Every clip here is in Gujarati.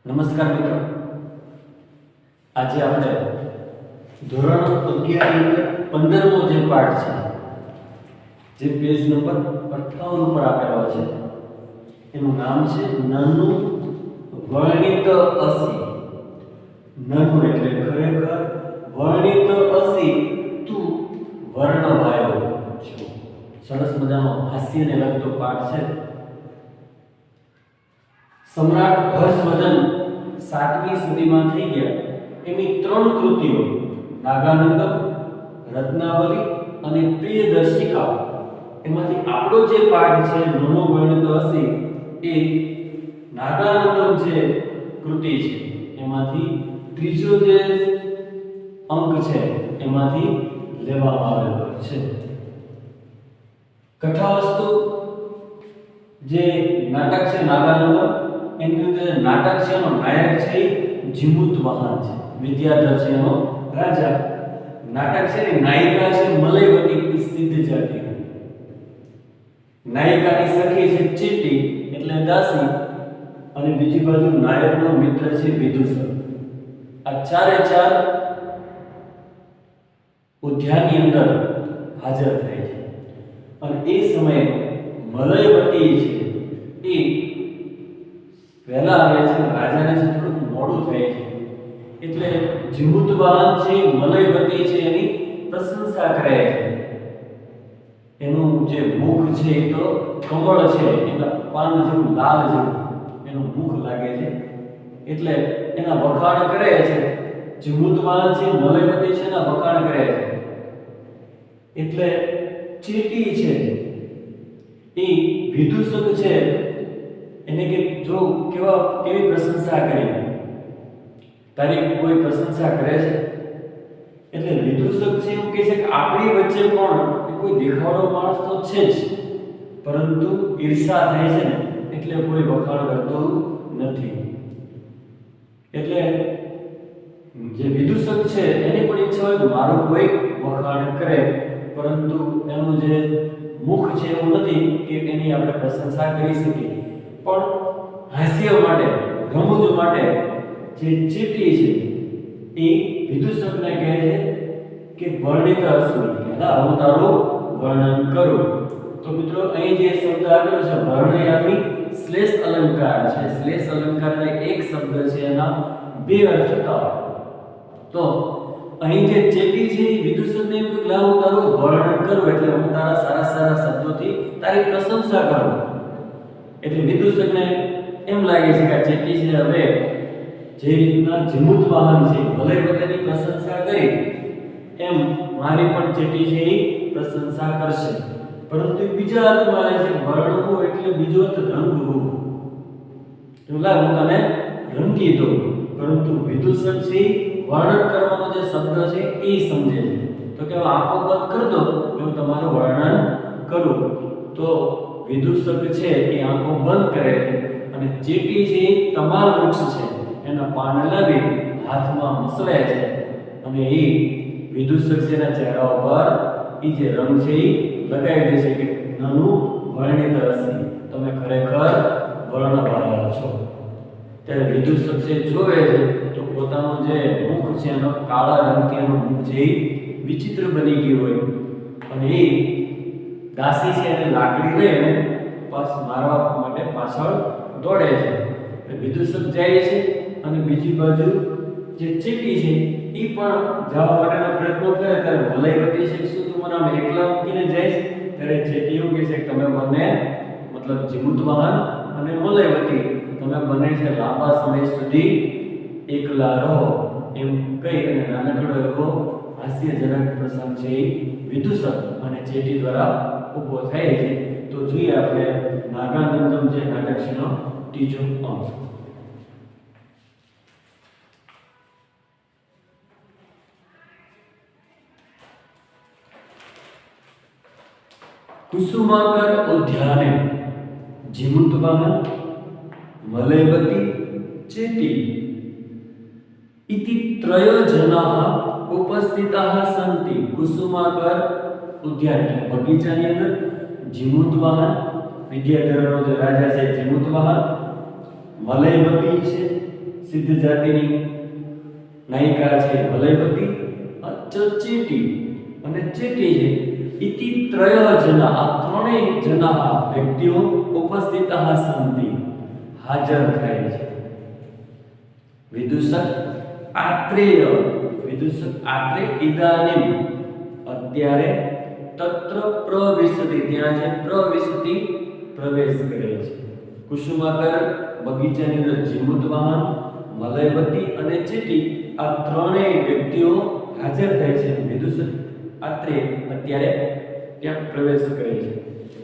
નમસ્કાર મિત્રો, આજે આપણે ધોરણ 11 ની અંદર 15મો જે પાઠ છે, જે પેજ નંબર 58 ઉપર આપેલો છે, એનું નામ છે નાનું વર્ણિત અસી. નાનું એટલે ખરેખર, વર્ણિત અસી તું વર્ણવાયો છો. સરસ મજાનો હાસ્યને લગતો પાઠ છે. સમ્રાટ હર્ષવર્ધન 7મી સદીમાં થઈ ગયા એની 3 કૃતિઓ નાગાનંદમ, રત્નાવલી અને પ્રિયદર્શિકા, એમાંથી આપણો જે પાઠ છે નાનો વર્ણિત અસી એ નાગાનંદમ જે કૃતિ છે એમાંથી ત્રીજો જે અંક છે એમાંથી લેવામાં આવેલો છે. કથાવસ્તુ જે નાટક છે નાગાનંદમ, એની અંદર નાટક છે એનો નાયક છે જીમુતવાહન છે, વિદ્યાધર છે એનો રાજા. નાટક છે એની નાયિકા છે મલયવતી સિદ્ધ જાતિ. નાયિકાની સખી છે ચીટી એટલે દાસી, અને બીજી બાજુ નાયકનો મિત્ર છે વિદુષક. આ ચારે ચાર ઉદ્યાનની અંદર હાજર થાય છે. અને એ સમયે મલયવતી છે એ વહેલા આવે છે, રાજાને છે થોડું મોડું થાય છે, એટલે જીમુતવાહન છે મલયવતી છે એની પ્રશંસા કરે છે. એનું જે મુખ છે એ તો કમળ છે, એના પાન જેવું લાલ જેવું એનું મુખ લાગે છે, એટલે એના વખાણ કરે છે. જીમુતવાહન છે મલયવતી છે એના વખાણ કરે છે. એટલે ચીટી છે એ વિદુષક છે એને કે જો કેવી પ્રશંસા કરી, તારી કોઈ પ્રશંસા કરે છે. એટલે વિદુષક છે એવું કહે છે કે આપણી વચ્ચે પણ કોઈ દેખાડો માણસ તો છે જ, પરંતુ ઈર્ષા થાય છે ને એટલે કોઈ વખાણ કરતું નથી. એટલે જે વિદુષક છે એની પણ ઈચ્છા હોય કે મારું કોઈ વખાણ કરે, પરંતુ એનું જે મુખ છે એવું નથી કે એની આપણે પ્રશંસા કરી શકીએ. પણ હાસ્ય માટે, રમૂજ માટે જે ચીટી છે એ વિદુષકને કહે છે કે વર્ણિત અસુર, કે હું તારું વર્ણન કરું. તો મિત્રો અહીં જે શબ્દ આપેલો છે વર્ણ એ આપણી શ્લેષ અલંકાર છે. શ્લેષ અલંકાર એટલે એક શબ્દ છે એના બે અર્થ થતા. તો અહીં જે ચેટી છે એ વિદુષકને એમ કે હું તારું વર્ણન કરું, એટલે હું તારા સારા સારા શબ્દોથી તારી પ્રશંસા કરું. એટલે વિદુષકને એમ લાગે છે કે આ ચેટી છે હવે જે રીતના જીમુતવાહન છે મલયવતીની પ્રશંસા કરી એમ મારી પણ ચેટી છે એ પ્રશંસા કરશે. પરંતુ બીજા અર્થમાં આવે છે વર્ણવું એટલે બીજો અર્થ રંગવું. હું તને રંગી દઉં, પરંતુ વિદુષક છે વર્ણન કરવાનો જે શબ્દ છે એ સમજે છે. તો કે આંખો બંધ કરી દો હું તમારું વર્ણન કરું. તો વિદુષક છે એ આંખો બંધ કરે છે અને ચેટી છે તમામ વૃક્ષ છે એના પાન લાવી હાથમાં મસળે છે, અને એ વિદુષક છે એના ચહેરા ઉપર એ જે રંગ છે એ લગાવી દે છે કે નાનું વર્ણિત અસી, તમે ખરેખર વર્ણવાળા છો. ત્યારે વિદુષક છે જોવે છે તો પોતાનું જે મુખ છે એનો કાળા રંગથી એનું મુખ છે વિચિત્ર બની ગયું હોય, અને એ દાસી છે એને લાકડી લઈને મારવા માટે પાછળ દોડે છે. વિદુષક જાય છે અને બીજી બાજુ જે ચીટી છે એ પણ જવા માટેનો પ્રયત્ન કરે. ત્યારે મલયવતી છે શું તું મને આમ એકલા મૂકીને જાય? ત્યારે ચીટી એવું કહે છે કે તમે બંને, મતલબ જીમુતવાહન અને મલયવતી, તમે બંને છે લાંબા સમય સુધી એકલા રહો, એમ કહી અને નાનકડો એવો હાસ્યજનક પ્રસંગ છે એ વિદુષક અને ચેટી દ્વારા ઊભો થાય છે. તો જોઈએ આપણે નાગાનંદમ જે નાટક છે એનો ત્રીજો અંક. કુસુમાકર ઉદ્યાને જીમુતવાહન મલયવતી ચેટી इति त्रयो जनाः उपस्थिताः सन्ति. कुसुमाकर उद्यान એટલે બગીચાની અંદર જીમુતવાહન, વિદ્યાધરનો જે રાજા છે જીમુતવાહન, મલયવતી છે સિદ્ધ જાતિની નાયિકા છે મલયવતી, ચેટી અને ચેટી છે ઇતિ ત્રય જના, આ ત્રણેય જના વ્યક્તિઓ ઉપસ્થિતઃ સંતિ, હાજર થાય છે. વિદુષક આત્રેય ઇદાનીમ, અત્યારે તત્ર પ્રવિશતિ, ત્યાં છે પ્રવિશતિ, પ્રવેશ કરે છે. કુસુમાકર બગીચાની અંદર જીમુતવાહન, મલયવતી અને ચેટી આ ત્રણેય વ્યક્તિઓ હાજર થાય છે. વિદુષક આત્રેય અત્યારે ત્યાં પ્રવેશ કરે છે.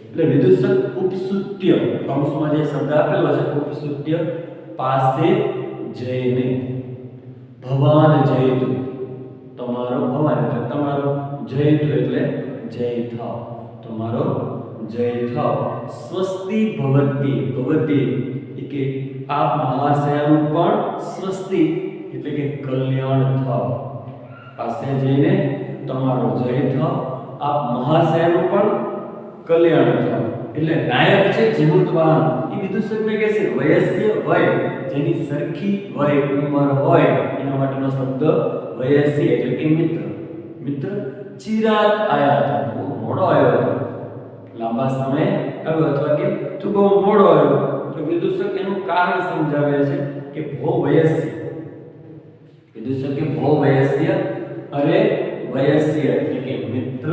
એટલે વિદુષક ઉપસુત્ય, કૌંસમાં જે શબ્દ આપેલો છે ઉપસુત્ય, પાસે જઈને, ભવાન જયતુ, તમારો ભવાન એટલે તમારો, જયતુ એટલે જય થાવ, તમારો જય થાવ. સ્વસ્તિ ભવતી, ભવતી કે આપ મહાશયનું પણ સ્વસ્તિ એટલે કે કલ્યાણ થાવ, પાસે જઈને તમારો જય થાવ, આપ મહાશયનું પણ કલ્યાણ થાવ. એટલે નાયક છે જીમુતવાહન, એ વિદુષકને કહે છે વયસ્ય, વય જેની સરખી વય ઉંમર હોય એના માટેનો શબ્દ વયસ્ય એટલે કે મિત્ર. મિત્ર ચિરાત આયા, બહુ મોડો આવ્યો હતો, લાંબા સમય આવ્યો, અથવા કે તું બહુ મોડો આવ્યો. તો વિદુષક એનું કારણ સમજાવે છે કે ભો વયસ્ય, વિદુષક કે ભો વયસ્ય, અરે વયસ્ય એટલે કે મિત્ર,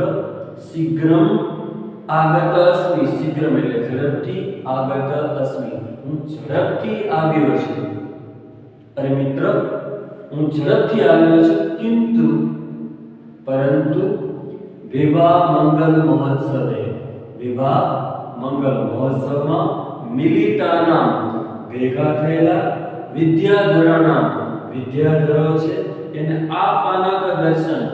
શીઘ્રમ આગત અસ્મિ, શીઘ્રમ એટલે ઝડપથી, આગત અસ્મિ હું ઝડપથી આવ્યો છું. અરે મિત્ર હું ઝડપથી આવ્યો છું, કિંતુ પરંતુ વિવાહ મંગલ મહોત્સવે, વિવાહ મંગલ મહોત્સવમાં મિલિતાના ભેગા થયેલા વિદ્યાધરાના, વિદ્યાધરો છે એને આ પાનક દર્શન,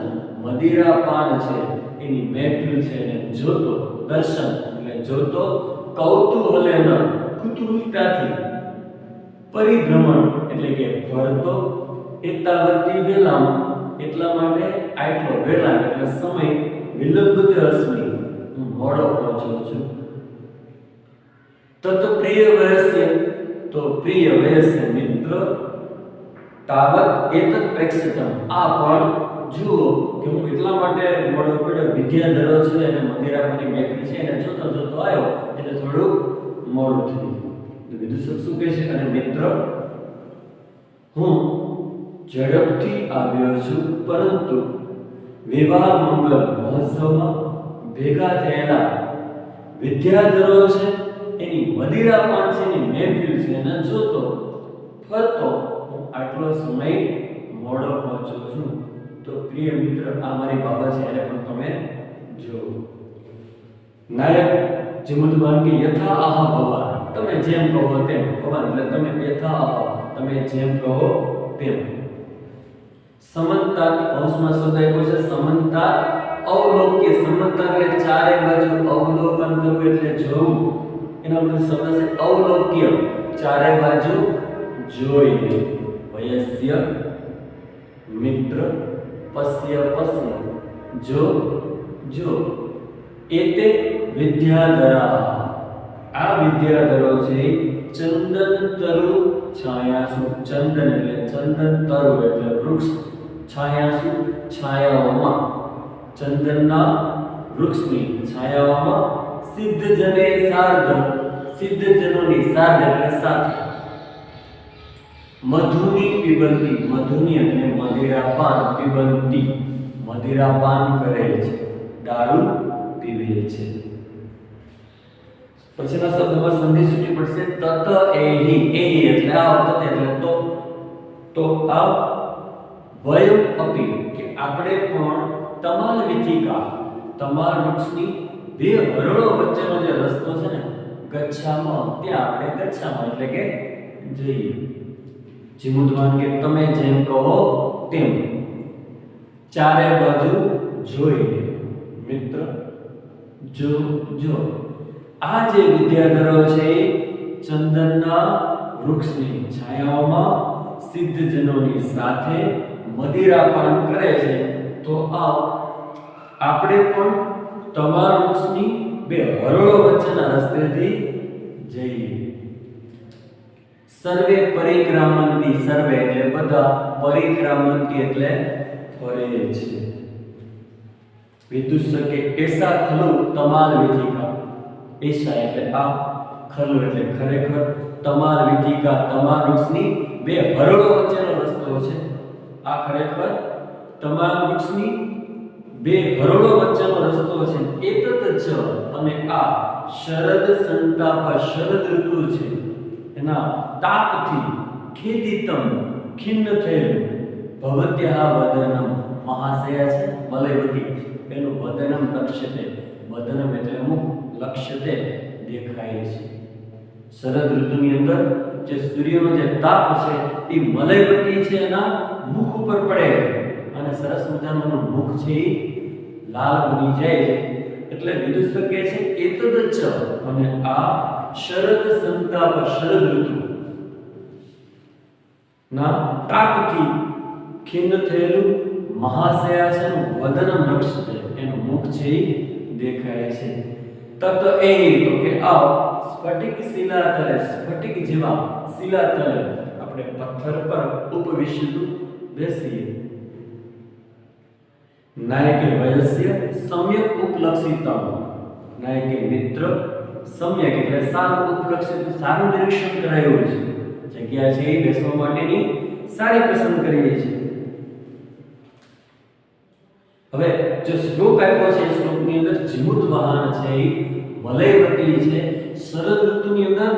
મદિરા પાન છે એની મહેફિલ છે એને જોતો, દર્શન એટલે જોતો, કૌતૂહલેન કુતૂહલતાથી, પરિભ્રમણ એટલે કે ફરતો, એતાવતી વેલામ એટલા માટે આટલો વેલા એટલે સમય, વિલંબિત અસ્મિ હું મોડો પહોંચ્યો છું. તત પ્રિય વયસ્ય, તો પ્રિય વયસ્ય મિત્ર, તાવત એતત પ્રેક્ષિતમ આ પણ જુઓ કે હું એટલા માટે મોડો પડ્યો, વિદ્યાધરો છે અને મદિરાની મહેફિલ છે એને જોતો જોતો આવ્યો એટલે થોડું મોડું થયું. તો વિદુષક શું કહે છે, અને મિત્ર હું ઝડપથી આવ્યો છું, પરંતુ વિવાહ મંગલ મહોત્સવમાં ભેગા થયેલા વિદ્યાધરો છે એની મદિરા પાન છે એની મહેફિલ છે એને જોતો ફરતો હું આટલો સમય મોડો પહોંચ્યો છું. તો પ્રિય મિત્ર આ મારી બાબત છે એને પણ તમે જો. નાયક જીમુતવાહન કે યથા આહ ભવાન, તમે જેમ કહો તેમ, ભવાન એટલે તમે, યથા આહ તમે જેમ કહો તેમ. સમંતા, કૌંસમાં શબ્દ આપ્યો છે સમંતા અવલોક્ય, સમંતા એટલે ચારે બાજુ અવલોકન કરવું એટલે જોવું, એના માટે શબ્દ છે અવલોક્ય, ચારે બાજુ જોઈને. વયસ્ય મિત્ર, પશ્ય પશ્ય જો જો, એતે વિદ્યાધરા આ વિદ્યાધરો છે ચંદન તરુ છાયાસુ, ચંદન એટલે ચંદન તરુ એટલે વૃક્ષ, છાયાસુ છાયાઓમાં, ચંદનના વૃક્ષની છાયાઓમાં, સિદ્ધજને સાર્ધ, સિદ્ધજનોની સાર્ધ એટલે સાથે, મધુની પીબંતી, મધુની એટલે મદિરાપાન, પીબંતી મદિરાપાન કરે છે, દારૂ પીવે છે. પછીના શબ્દમાં સંધિ સૂચિ પડશે તત એહી, એહી એટલે આ, તત એટલે તો આ, વયમ અપી કે આપણે પણ તમાલ વિથિકા, તમાલ વૃક્ષની બે હરળો વચ્ચેનો જે રસ્તો છે ને ગચ્છામાં, ત્યાં આપણે ગચ્છામાં એટલે કે જઈએ. જીમુતવાહન કે તમે જેમ કહો તેમ, ચારે બાજુ જોઈને. મિત્ર જો જો, આ જે વિદ્યાધરો છે ચંદનના વૃક્ષની છાયાઓમાં સિદ્ધજનોની સાથે મદિરાપાન કરે છે, તો આપણે પણ તમાર વૃક્ષની બે હરળો વચ્ચેના રસ્તેથી જઈએ. સર્વે પરિક્રામંતી, સર્વે એટલે બધા, પરિક્રામંતી એટલે ફરે છે. વિદુષકે એસા ખલુ તમાલ વિધિકા, એસા એટલે આ, ખલુ એટલે ખરેખર, તમાલ વિધિકા તમાલ વૃક્ષની બે હરડો વચ્ચેનો રસ્તો છે. આ ખરેખર તમાલ વૃક્ષની બે હરડો વચ્ચેનો રસ્તો છે. એતત જ અને આ શરદ સંતાપ, શરદ ઋતુ છે એના તાપથી ખેદિતમ ખિન્ન થયેલું, ભવત્યાહ વદનમ મહાશયા છે મલયવતી, એનું વદનમ લક્ષ્યતે, વદનમ એટલે મુખ, લક્ષ્યતે દેખાય છે. શરદ ઋતુની અંદર જે સૂર્યનો જે તાપ છે એ મલયવતી છે એના મુખ ઉપર પડે અને સરસ મજાનું મુખ છે એ લાલ બની જાય છે. એટલે વિદુષક કહે છે એતદ જ અને આ શરદ સંતાપ, શરદ ઋતુ ના તાપથી ખિન્ન થયેલું મહાશયા છે વદનમ લક્ષ્યતે, એનું મુખ છે એ દેખાય છે. તત એ તો કે આવ સ્ફટિક શિલાતલે, સ્ફટિક જેવા શિલાતલે આપણે પથ્થર પર ઉપવિશિતું બેસીએ. નાયકે વયસ્ય સમ્યક ઉપલક્ષિતમ, નાયકે મિત્ર, સમ્યક એટલે સારું, ઉપલક્ષિત સારું નિરીક્ષણ કરાયું છે, જગ્યા છે એ બેસવા માટેની સારી પસંદ કરીએ છીએ. હવે જે શ્લોક આપ્યો છે, શ્લોકની અંદર જીમુત વાહન છે એ મલયવતી છે. શરદ ઋતુની અંદર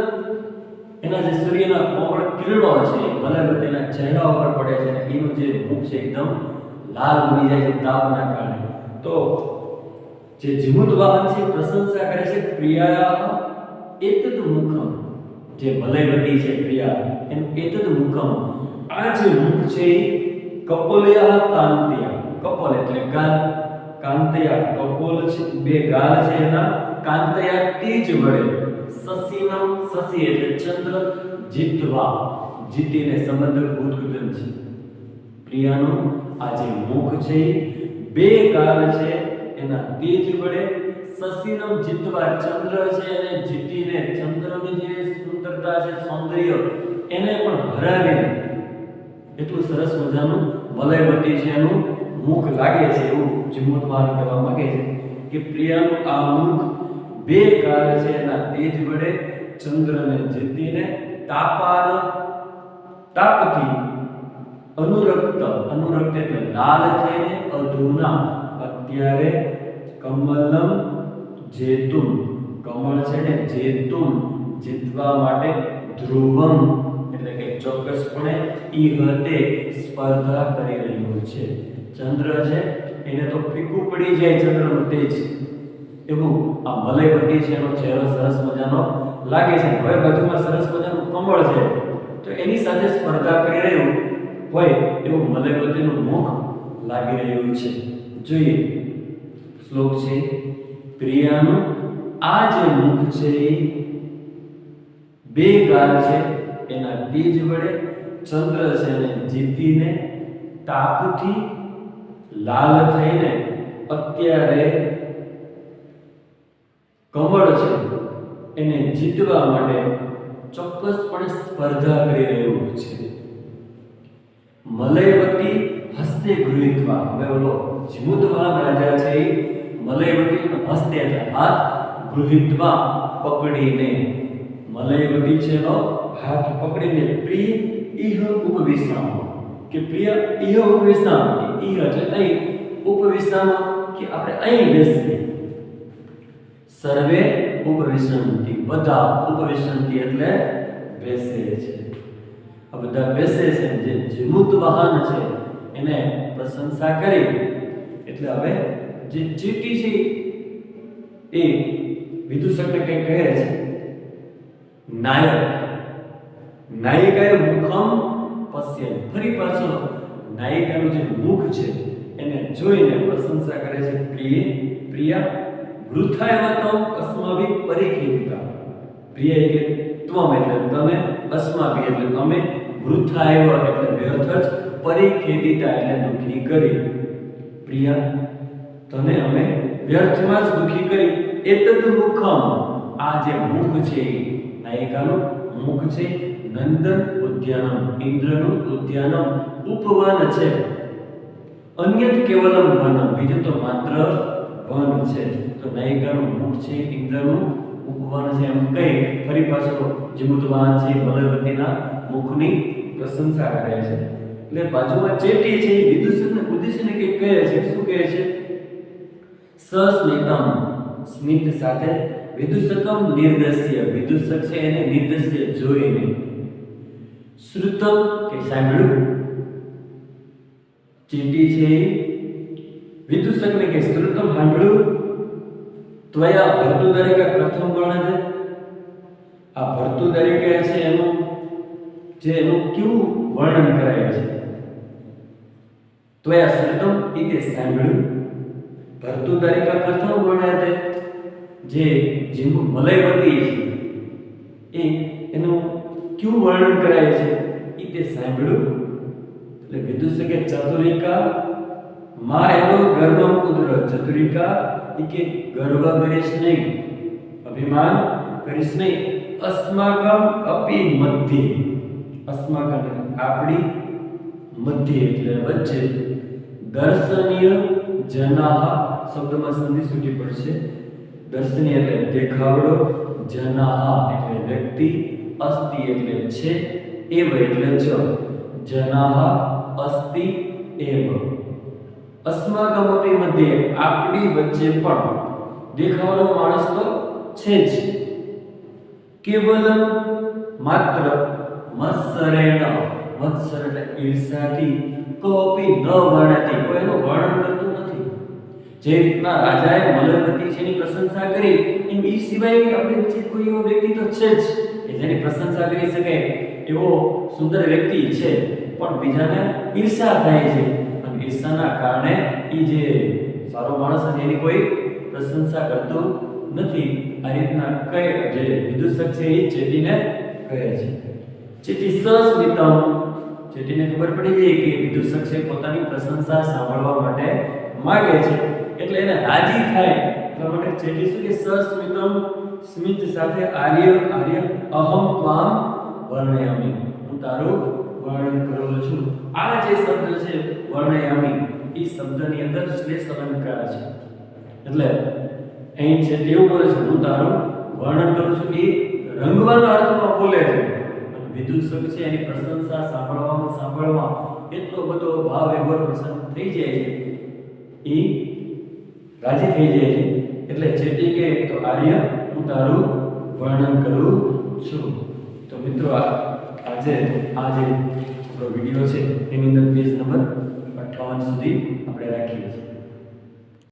એના જે સૂર્યના કોમળ કિરણો છે મલયવતીના ચહેરા ઉપર પડે છે અને એનું જે મુખ છે એકદમ લાલ બની જાય છે તાપના કારણે. તો જે જીમુત વાહન છે પ્રશંસા કરે છે પ્રિયા એતદ મુખમ, જે મલયવતી છે પ્રિયા એનું એતદ મુખમ, આ જે મુખ છે કપોલયા કાંત્યા, કપોલ એટલે ગાલ, કાંતયા કપોલ છે, બે ગાલ છે એના, કાંતયા તેજ વડે, સસીનમ, સસી એટલે ચંદ્ર, જીતવા જીતીને સંબંધ ઉદ્ગુદન છે. પ્રિયાનું આ જે મુખ છે બે ગાલ છે એના તેજ વડે, સસીનમ જીતવા ચંદ્ર છે એને જીતીને, ચંદ્રની જે સુંદરતા છે સૌંદર્ય એને પણ હરાવીને એટલું સરસ મજાનું મલયવતી છે એનું મુખ લાગે છે એવું જીમુતવાન કહેવા માંગે છે કે પ્રિયાનું આ મુખ બે ગાલ છે એના તેજ વડે ચંદ્રને જીતીને તાપાલ, તાપથી અનુરક્ત, અનુરક્ત એટલે લાલ થઈને, અધુના અત્યારે, કમલમ જેતુમ કમળ છે ને જેતુમ જીતવા માટે, ધ્રુવમ એટલે કે ચોક્કસપણે ઈહતે સ્પર્ધા કરી રહ્યું છે. ચંદ્ર છે એને તો ફીકું પડી જાય ચંદ્રનું તેજ, એવું આ મલયવતી છે એનો ચહેરો સરસ મજાનો લાગે છે. હવે બાજુમાં સરસ મજાનું કમળ છે તો એની સાથે સ્પર્ધા કરી રહ્યું હોય એવું મલયવતીનું મુખ લાગી રહ્યું છે. જોઈએ શ્લોક છે પ્રિયાનું આ જે મુખ છે બે ગાલ છે એના તેજ વડે ચંદ્ર છે એને જીતીને, તાપથી લાલ થઈને, અત્યારે કમળ છે એને જીતવા માટે ચોક્કસપણે સ્પર્ધા કરી રહ્યું છે. મલયવતી હસ્તે ગૃહીત્વા, હવે ઓલો જીમુતવાન રાજા છે એ મલયવતી હસ્તે એટલે હાથ, ગૃહીત્વા પકડીને, મલયવતી છે એનો હાથ પકડીને, પ્રિય ઇહ ઉપવિશ્રામ, કે પ્રિય ઇહ ઉપવિશ્રામ, ઇહ એટલે અહીં, ઉપવિશ્રામ કે આપણે અહીં બેસીએ. સર્વે ઉપવિશ્રંતિ, બધા ઉપવિશ્રંતિ એટલે બેસે છે. આ બધા બેસે છે. જે જીમુત વાહન છે એને પ્રશંસા કરી એટલે હવે જે ચીટી છે એ વિદુષકને કંઈ કહે છે. નાયક, નાયિકાએ મુખમ પશ્યન, ફરી પાછો નાયિકાનું જે મુખ છે એને જોઈને પ્રશંસા કરે છે. પ્રિયા વૃથાયવતમ અસ્માભિ પરિખેદિકા, પ્રિય કે ત્વમ એટલે તમે, અસ્માભિ એટલે અમે, વૃથાયવ એટલે વ્યર્થ જ, પરિખેદિતા એટલે દુખી કરી. પ્રિયા તને અમે વ્યર્થમાં જ દુખી કરી. એતદ મુખમ, આ જે મુખ છે નાયિકાનું મુખ છે નંદન ઉદ્યાનમ, ઇન્દ્રનું ઉદ્યાનમ ઉપવન છે, અન્યત કેવલમ વનમ, બીજું તો માત્ર વન છે. તો નાયિકાનું મુખ છે ઇન્દ્રનું ઉપવન છે એમ કહી ફરી પાછો જીમુતવાહન છે મલયવતીના મુખની પ્રશંસા કરે છે. એટલે બાજુમાં ચેટી છે એ વિદુષકને ઉદ્દેશીને કંઈક કહે છે. શું કહે છે? સસ્મિતમ, સ્મિત સાથે, વિદુષકમ નિર્દસ્ય, વિદુષક છે એને નિર્દસ્ય જોઈને, શ્રુતમ કે સાંભળ્યું, ચેટી છે વિદુષકને કે શ્રુતમ સાંભળ્યું, ત્વયા ભર્તુદરિકા કથમ વર્ણને, આ ભર્તુદરિકા છે એનું કેવું વર્ણન કરાય છે. ત્વયા શ્રુતમ ઇતે સાંભળ્યું, ભર્તુદરિકા કથમ વર્ણને, જે જીમુ મલયવતી છે એનું કેવું વર્ણન કરાય છે ઇતે સાંભળ્યું. એટલે વિદુષકે ચતુરિકા માં એનો ગર્વમ ઉદ્ર, ચતુરિકા કે ગર્વ કરીશ નહીં, અભિમાન કરીશ નહીં, અસ્માકમ અપી મધ્ય, અસ્માકમ આપણી મધ્ય એટલે વચ્ચે, દર્શનીય જનાહ શબ્દમાં સંધિ છૂટી પડશે, દર્શનીય એટલે દેખાવડો, જનાહ એટલે વ્યક્તિ, અસ્તિ એટલે છે, એવ એટલે છે, જનાહ અસ્તિ એવ, અસ્માકમપી મધ્ય આપણી વચ્ચે પણ દેખાવડો માણસ તો છે જ, કેવલમ માત્ર, મત્સરેણ, મત્સર એટલે ઈર્ષાથી, કોપી ન વર્ણતી, કોઈનું વર્ણન કરતું નથી. જે રીતના રાજાએ મલયવતી છે એની પ્રશંસા કરી એમ એ સિવાય આપણી વચ્ચે કોઈ એવો વ્યક્તિ તો છે જ કે જેની પ્રશંસા કરી શકે એવો સુંદર વ્યક્તિ છે, પણ બીજાને ઈર્ષા થાય છે અને ઈર્ષાના કારણે એ જે સારો માણસ છે એની કોઈ પ્રશંસા કરતો નથી. આ રીતના કઈ જે વિદુષક છે એ ચેટીને કહે છે. ચેટી સસ્મિતમ, ચેટીને ખબર પડી જાય કે વિદુષક છે પોતાની પ્રશંસા સાંભળવા માટે માંગે છે, એટલે એને રાજી થાય એટલા માટે ચેટી શું કે સસ્મિતમ, સ્મિત સાથે, આર્ય અહમ ત્વામ વર્ણયામિ, હું તારું વર્ણન કરું છું. આ જે શબ્દ છે વર્ણયામિ, એ શબ્દની અંદર શ્લેષ અલંકાર છે. એટલે અહીં છે તેવું બોલે છે હું તારું વર્ણન કરું છું, એ રંગવાના અર્થમાં બોલે છે. વિદુષક છે એની પ્રશંસા સાંભળવા એટલો બધો ભાવ વિભોર પ્રસન્ન થઈ જાય છે, એ રાજી થઈ જાય છે. એટલે ચેટી કે તો આર્ય હું તારું વર્ણન કરું છું. તો મિત્રો આજે આ જે વિડીયો છે એની અંદર પેજ નંબર 58 સુધી આપણે રાખીએ છીએ.